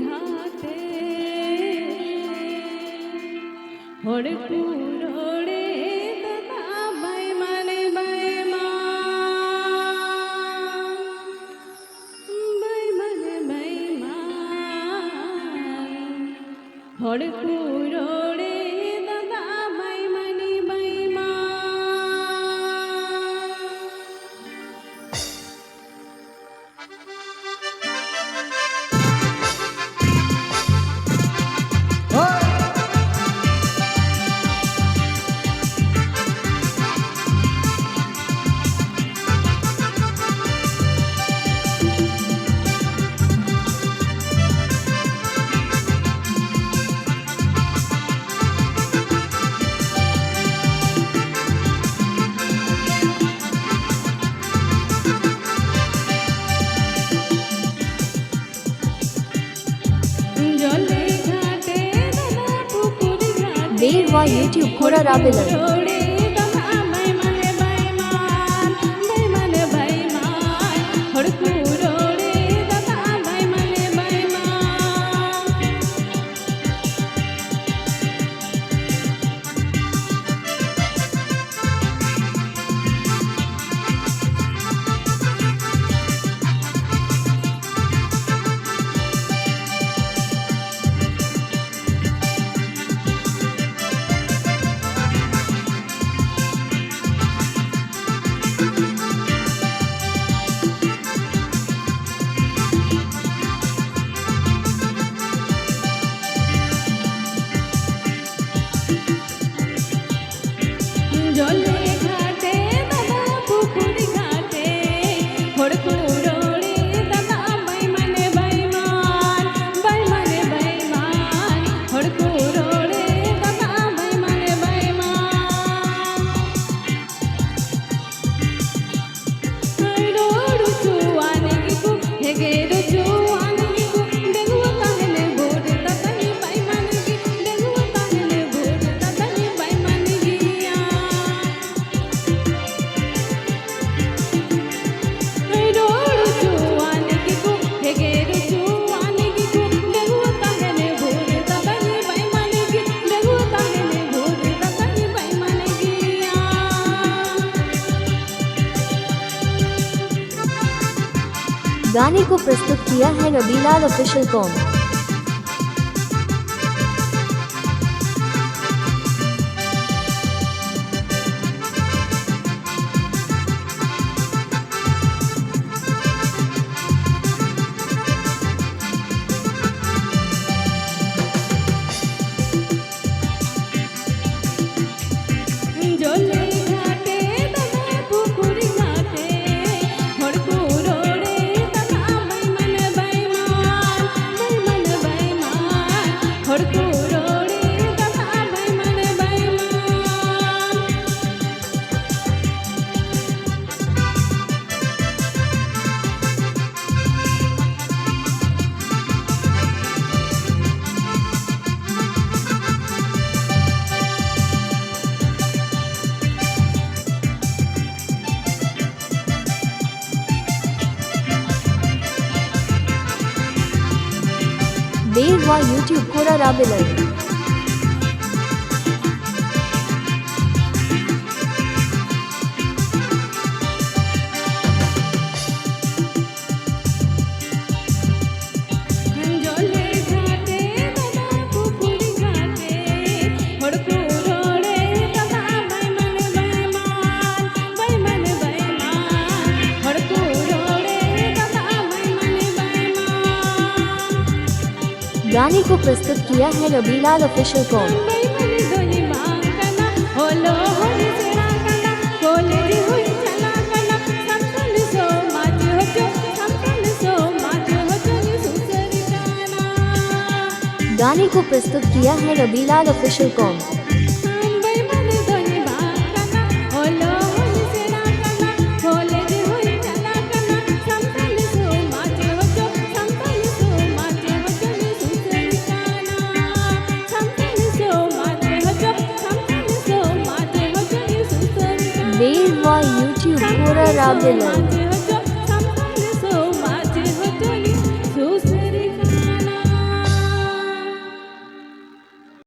ঘাটে হরপুরে দাদা বাই মানে বাই মা বাই মানে বাই মা হরপুরে দাদা বাই মানে বাই মা Beerwa YouTube Khora Rabilan জলে ঘাটে দাদা পুকুর ঘাটে হরপুরে দাদা বাই মানে বাইমান হরপুরে দাদা বাই মানে বাইমান রোড়ু চুয়ানে গিকু হেগে চুয়ানে গিকু দেখু তাহলে ভোর দাদানি বাই মানে গি দেখু তাহলে ভোর দাদানি বাই মানে গিয়া गाने को प्रस्तुत किया है Rabilal official com. Beerwa YouTube Khora Rabilan गाने को प्रस्तुत किया है रबीलाल ऑफिशियल कॉम। गाने को प्रस्तुत किया है Rabilal official com. Beerwa YouTube Khora Rabilan